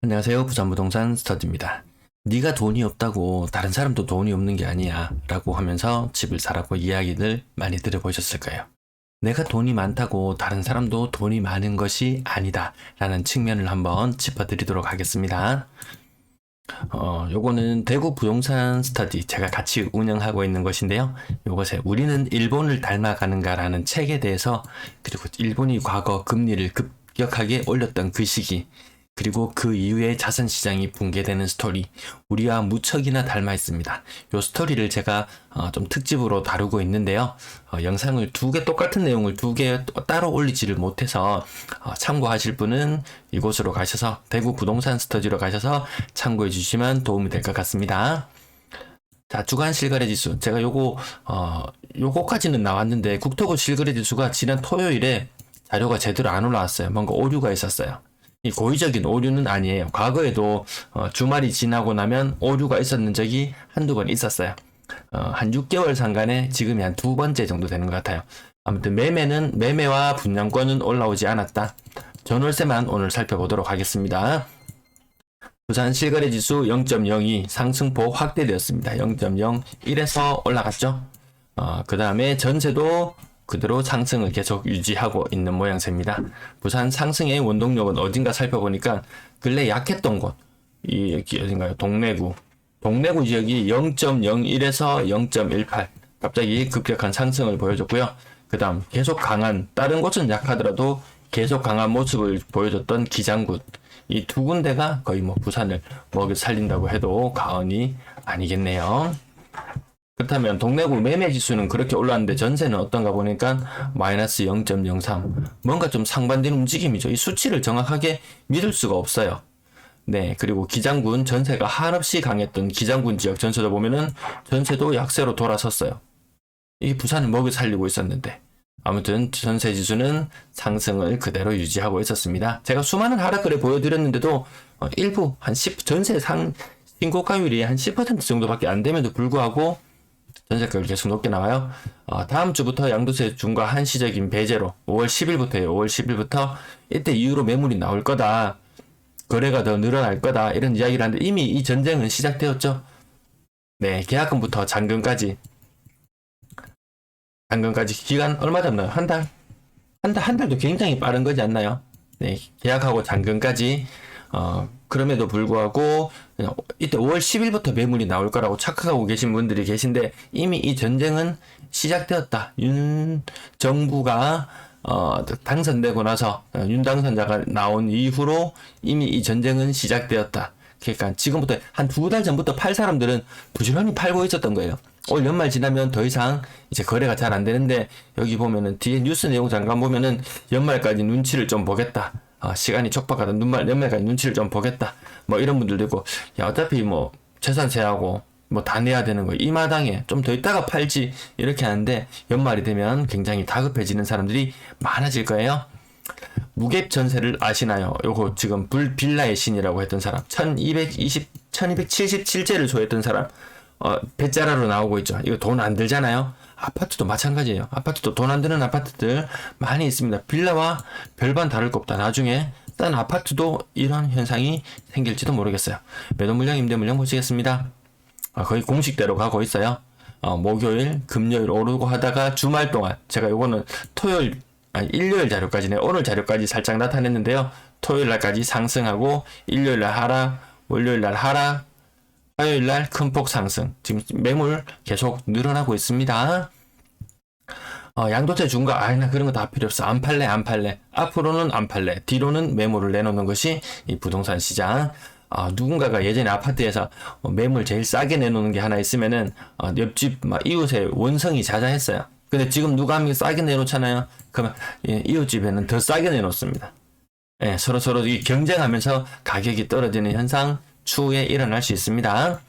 안녕하세요. 부산부동산 스터디입니다. 네가 돈이 없다고 다른 사람도 돈이 없는 게 아니야 라고 하면서 집을 사라고 이야기를 많이 들어보셨을 거예요. 내가 돈이 많다고 다른 사람도 돈이 많은 것이 아니다 라는 측면을 한번 짚어드리도록 하겠습니다. 요거는 대구 부동산 스터디 제가 같이 운영하고 있는 것인데요. 요것에 우리는 일본을 닮아가는가 라는 책에 대해서, 그리고 일본이 과거 금리를 급격하게 올렸던 그 시기, 그리고 그 이후에 자산시장이 붕괴되는 스토리, 우리와 무척이나 닮아 있습니다. 이 스토리를 제가 좀 특집으로 다루고 있는데요. 영상을 똑같은 내용을 두 개 따로 올리지를 못해서 참고하실 분은 이곳으로 가셔서 대구 부동산 스터디로 가셔서 참고해 주시면 도움이 될 것 같습니다. 자, 주간 실거래 지수. 제가 요거까지는 나왔는데 국토부 실거래 지수가 지난 토요일에 자료가 제대로 안 올라왔어요. 뭔가 오류가 있었어요. 이 고의적인 오류는 아니에요. 과거에도 주말이 지나고 나면 오류가 있었는 적이 한두 번 있었어요. 한 6개월 상간에 지금이 한 두 번째 정도 되는 것 같아요. 아무튼 매매와 분양권은 올라오지 않았다. 전월세만 오늘 살펴보도록 하겠습니다. 부산 실거래 지수 0.02 상승폭 확대되었습니다. 0.01에서 올라갔죠. 그 다음에 전세도 그대로 상승을 계속 유지하고 있는 모양새입니다. 부산 상승의 원동력은 어딘가 살펴보니까 근래 약했던 곳, 여기 어딘가요? 동래구 지역이 0.01에서 0.18 갑자기 급격한 상승을 보여줬고요. 그 다음 계속 강한, 다른 곳은 약하더라도 계속 강한 모습을 보여줬던 기장군, 이 두 군데가 거의 부산을 먹여 살린다고 해도 과언이 아니겠네요. 그렇다면 동래구 매매 지수는 그렇게 올랐는데 전세는 어떤가 보니까 마이너스 0.03. 뭔가 좀 상반된 움직임이죠. 이 수치를 정확하게 믿을 수가 없어요. 네, 그리고 기장군 전세가 한없이 강했던 기장군 지역 전세도 보면은 전세도 약세로 돌아섰어요. 이게 부산을 먹여 살리고 있었는데. 아무튼 전세 지수는 상승을 그대로 유지하고 있었습니다. 제가 수많은 하락글을 보여드렸는데도 일부 전세 신고가율이 한 10% 정도밖에 안 됨에도 불구하고 전세가율이 계속 높게 나와요. 다음 주부터 양도세 중과 한시적인 배제로 5월 10일부터예요. 5월 10일부터 이때 이후로 매물이 나올 거다. 거래가 더 늘어날 거다. 이런 이야기를 하는데 이미 이 전쟁은 시작되었죠. 네, 계약금부터 잔금까지 기간 얼마 잡나요? 한 달? 한 달도 굉장히 빠른 거지 않나요? 네, 계약하고 잔금까지 그럼에도 불구하고 이때 5월 10일부터 매물이 나올 거라고 착각하고 계신 분들이 계신데 이미 이 전쟁은 시작되었다. 윤 정부가 당선되고 나서 윤 당선자가 나온 이후로 이미 이 전쟁은 시작되었다. 그러니까 지금부터 한 두 달 전부터 팔 사람들은 부지런히 팔고 있었던 거예요. 올 연말 지나면 더 이상 이제 거래가 잘 안 되는데, 여기 보면은 뒤에 뉴스 내용 잠깐 보면은 연말까지 눈치를 좀 보겠다. 시간이 촉박하다. 연말까지 눈치를 좀 보겠다. 이런 분들도 있고, 야, 어차피 재산세하고 다 내야 되는 거, 이 마당에 좀 더 있다가 팔지, 이렇게 하는데, 연말이 되면 굉장히 다급해지는 사람들이 많아질 거예요. 무갭 전세를 아시나요? 요거 지금 빌라의 신이라고 했던 사람, 1277제를 소유했던 사람, 배짜라로 나오고 있죠. 이거 돈 안 들잖아요. 아파트도 마찬가지예요. 아파트도 돈 안 드는 아파트들 많이 있습니다. 빌라와 별반 다를 거 없다. 나중에 싼 아파트도 이런 현상이 생길지도 모르겠어요. 매도 물량, 임대 물량 보시겠습니다. 거의 공식대로 가고 있어요. 목요일, 금요일 오르고 하다가 주말 동안, 제가 요거는 일요일 자료까지네. 오늘 자료까지 살짝 나타냈는데요. 토요일 날까지 상승하고, 일요일 날 하락, 월요일 날 하락, 화요일 날 큰 폭 상승. 지금 매물 계속 늘어나고 있습니다. 양도세 중과, 나 그런 거 다 필요 없어. 안 팔래. 앞으로는 안 팔래. 뒤로는 매물을 내놓는 것이 이 부동산 시장. 누군가가 예전에 아파트에서 매물 제일 싸게 내놓는 게 하나 있으면은, 옆집, 이웃의 원성이 자자했어요. 근데 지금 누가 하면 싸게 내놓잖아요. 그러면, 이웃집에는 더 싸게 내놓습니다. 예, 서로 경쟁하면서 가격이 떨어지는 현상, 추후에 일어날 수 있습니다.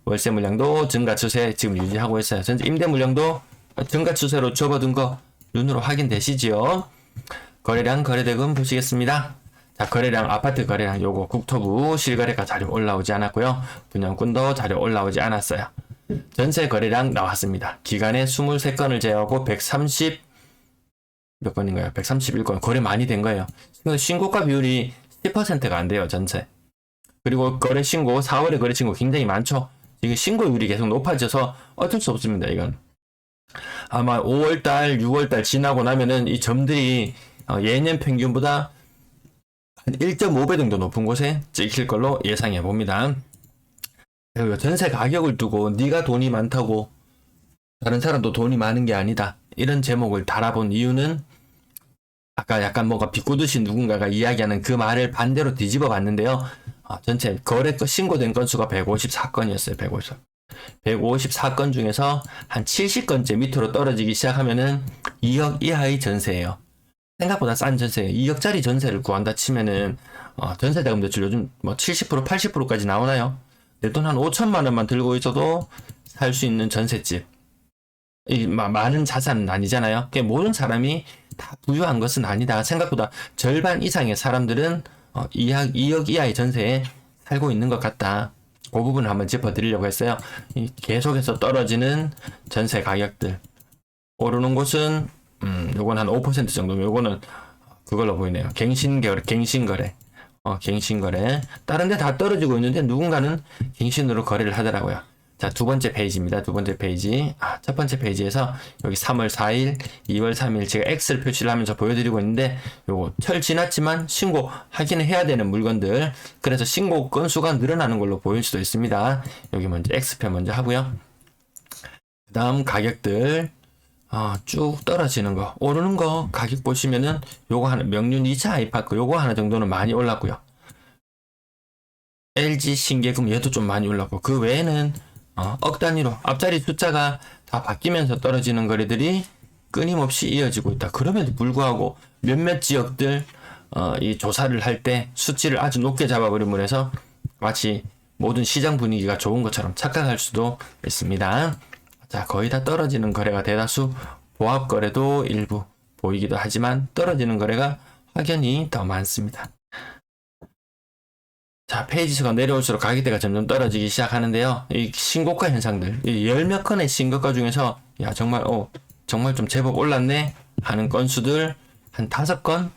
월세 물량도 증가 추세 지금 유지하고 있어요. 임대 물량도 증가 추세로 접어든 거 눈으로 확인되시지요. 거래량, 거래대금 보시겠습니다. 자, 거래량, 아파트 거래량, 요거 국토부 실거래가 자료 올라오지 않았고요. 분양권도 자료 올라오지 않았어요. 전세 거래량 나왔습니다. 기간에 23건을 제외하고 130 몇 건인가요? 131건 거래 많이 된 거예요. 신고가 비율이 10%가 안 돼요. 전세. 그리고 거래 신고 4월에 거래 신고 굉장히 많죠. 이게 신고율이 계속 높아져서 어쩔 수 없습니다. 이건 아마 5월달, 6월달 지나고 나면은 이 점들이 예년 평균보다 한 1.5배 정도 높은 곳에 찍힐 걸로 예상해 봅니다. 그리고 전세 가격을 두고 네가 돈이 많다고 다른 사람도 돈이 많은 게 아니다. 이런 제목을 달아본 이유는 아까 약간 뭔가 비꼬듯이 누군가가 이야기하는 그 말을 반대로 뒤집어 봤는데요. 전체 거래 신고된 건수가 154건이었어요. 154건 중에서 한 70건째 밑으로 떨어지기 시작하면은 2억 이하의 전세예요. 생각보다 싼 전세예요. 2억짜리 전세를 구한다 치면은 전세자금 대출 요즘 뭐 70% 80%까지 나오나요? 내 돈 한 5천만 원만 들고 있어도 살 수 있는 전셋집. 많은 자산은 아니잖아요. 모든 사람이 다 부유한 것은 아니다. 생각보다 절반 이상의 사람들은 2억 이하의 전세에 살고 있는 것 같다. 그 부분을 한번 짚어드리려고 했어요. 계속해서 떨어지는 전세 가격들. 오르는 곳은 요건 한 5% 정도면 요거는 그걸로 보이네요. 갱신거래. 갱신거래. 다른 데 다 떨어지고 있는데 누군가는 갱신으로 거래를 하더라고요. 자, 두 번째 페이지입니다. 두 번째 페이지. 첫 번째 페이지에서 여기 3월 4일, 2월 3일 제가 X를 표시를 하면서 보여드리고 있는데 요거 철 지났지만 신고 하기는 해야 되는 물건들. 그래서 신고 건수가 늘어나는 걸로 보일 수도 있습니다. 여기 먼저 X표 먼저 하고요. 그 다음 가격들. 쭉 떨어지는 거, 오르는 거 가격 보시면은 요거 하나, 명륜 2차 아이파크 요거 하나 정도는 많이 올랐고요. LG 신계금 얘도 좀 많이 올랐고, 그 외에는 억 단위로 앞자리 숫자가 다 바뀌면서 떨어지는 거래들이 끊임없이 이어지고 있다. 그럼에도 불구하고 몇몇 지역들 이 조사를 할 때 수치를 아주 높게 잡아버림으로 해서 마치 모든 시장 분위기가 좋은 것처럼 착각할 수도 있습니다. 자, 거의 다 떨어지는 거래가 대다수, 보합 거래도 일부 보이기도 하지만 떨어지는 거래가 확연히 더 많습니다. 자, 페이지 수가 내려올수록 가격대가 점점 떨어지기 시작하는데요. 이 신고가 현상들, 열 몇 건의 신고가 중에서 야 정말 좀 제법 올랐네 하는 건수들 한 5건.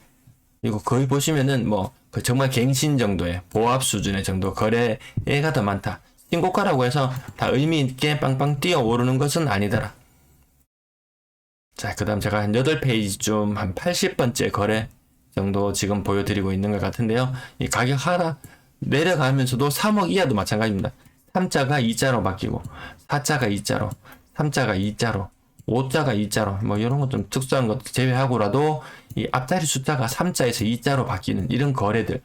그리고 거의 보시면은 그 정말 갱신 정도의 보합 수준의 정도 거래가 더 많다. 신고가라고 해서 다 의미 있게 빵빵 뛰어 오르는 것은 아니더라. 자, 그 다음 제가 한 8페이지쯤 한 80번째 거래 정도 지금 보여드리고 있는 것 같은데요. 이 가격 하락 내려가면서도 3억 이하도 마찬가지입니다. 3자가 2자로 바뀌고 4자가 2자로 3자가 2자로 5자가 2자로 이런 것 좀 특수한 것 제외하고라도 이 앞자리 숫자가 3자에서 2자로 바뀌는 이런 거래들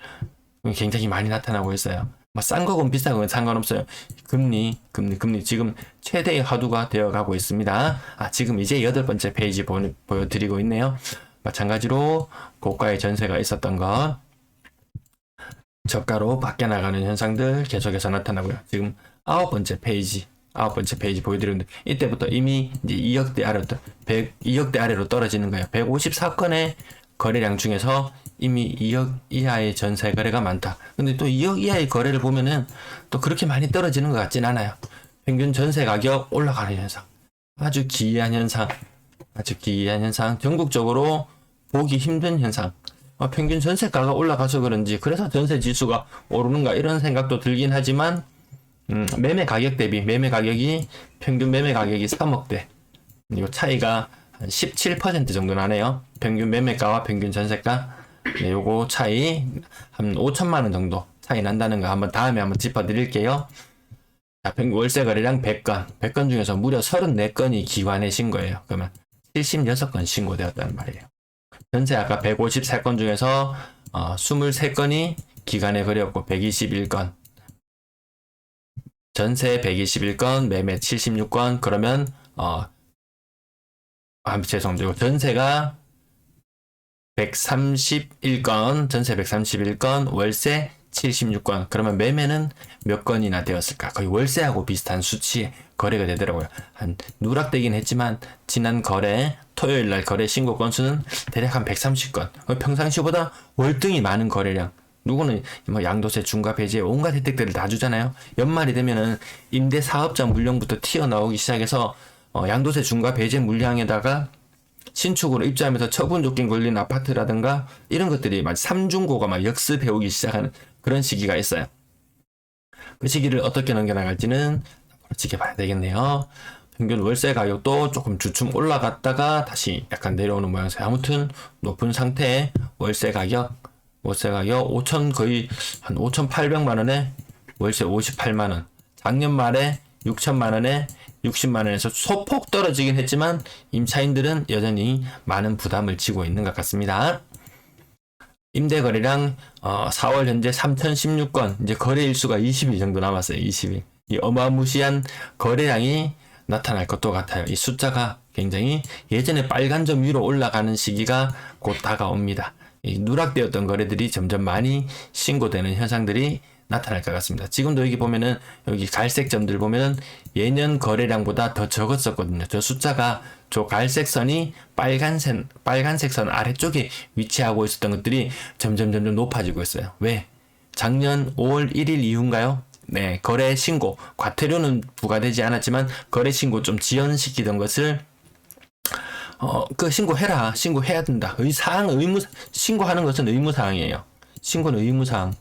굉장히 많이 나타나고 있어요. 싼 거건 비싼 건 상관없어요. 금리 지금 최대의 화두가 되어가고 있습니다. 지금 이제 8번째 페이지 보여드리고 있네요. 마찬가지로 고가의 전세가 있었던 것, 저가로 바뀌어나가는 현상들 계속해서 나타나고요. 지금 9번째 페이지 보여드리는데 이때부터 이미 이제 2억대 아래로 떨어지는 거예요. 154건의 거래량 중에서 이미 2억 이하의 전세 거래가 많다. 근데 또 2억 이하의 거래를 보면은 또 그렇게 많이 떨어지는 것 같진 않아요. 평균 전세 가격 올라가는 현상. 아주 기이한 현상. 전국적으로 보기 힘든 현상. 평균 전세가가 올라가서 그런지 그래서 전세 지수가 오르는가 이런 생각도 들긴 하지만 매매 가격 대비 평균 매매 가격이 3억대. 이 차이가 한 17% 정도 나네요. 평균 매매가와 평균 전세가. 네, 요거 차이 한 5천만 원 정도 차이 난다는 거 다음에 한번 짚어드릴게요. 자, 월세 거래량 100건 중에서 무려 34건이 기관에 신고예요. 그러면 76건 신고되었다는 말이에요. 전세 아까 153건 중에서 23건이 기관에 거래였고 121건. 전세 121건, 매매 76건. 그러면 죄송합니다. 전세가 131건, 전세 131건, 월세 76건. 그러면 매매는 몇 건이나 되었을까? 거의 월세하고 비슷한 수치의 거래가 되더라고요. 누락되긴 했지만 지난 토요일 날 거래 신고 건수는 대략 한 130건. 평상시보다 월등히 많은 거래량. 누구는 양도세, 중과 배제, 온갖 혜택들을 다 주잖아요. 연말이 되면은 임대 사업자 물량부터 튀어나오기 시작해서 양도세, 중과 배제 물량에다가 신축으로 입주하면서 처분 조건 걸린 아파트라든가 이런 것들이 막 3중고가 막 역습해오기 시작하는 그런 시기가 있어요. 그 시기를 어떻게 넘겨나갈지는 지켜봐야 되겠네요. 평균 월세 가격도 조금 주춤 올라갔다가 다시 약간 내려오는 모양새요. 아무튼 높은 상태에 월세 가격 5천 거의 한 5,800만 원에 월세 58만 원. 작년 말에 6천만 원에 60만 원에서 소폭 떨어지긴 했지만 임차인들은 여전히 많은 부담을 지고 있는 것 같습니다. 임대 거래량 4월 현재 3,016건, 이제 거래 일수가 20일 정도 남았어요. 20일. 이 어마무시한 거래량이 나타날 것도 같아요. 이 숫자가 굉장히 예전에 빨간 점 위로 올라가는 시기가 곧 다가옵니다. 이 누락되었던 거래들이 점점 많이 신고되는 현상들이 나타날 것 같습니다. 지금도 여기 보면은 여기 갈색 점들 보면은 예년 거래량보다 더 적었었거든요. 저 숫자가 저 갈색 선이 빨간색 선 아래쪽에 위치하고 있었던 것들이 점점 높아지고 있어요. 왜? 작년 5월 1일 이후인가요? 네, 거래 신고, 과태료는 부과되지 않았지만 거래 신고 좀 지연시키던 것을 그 신고해야 된다. 신고하는 것은 의무사항이에요. 신고는 의무사항.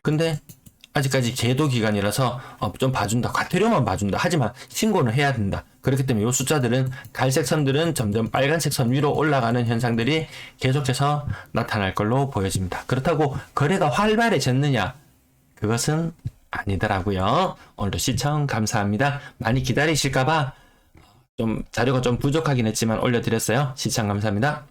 근데 아직까지 계도 기간이라서 좀 봐준다. 과태료만 봐준다. 하지만 신고는 해야 된다. 그렇기 때문에 이 숫자들은 갈색 선들은 점점 빨간색 선 위로 올라가는 현상들이 계속해서 나타날 걸로 보여집니다. 그렇다고 거래가 활발해졌느냐? 그것은 아니더라고요. 오늘도 시청 감사합니다. 많이 기다리실까봐 좀 자료가 좀 부족하긴 했지만 올려드렸어요. 시청 감사합니다.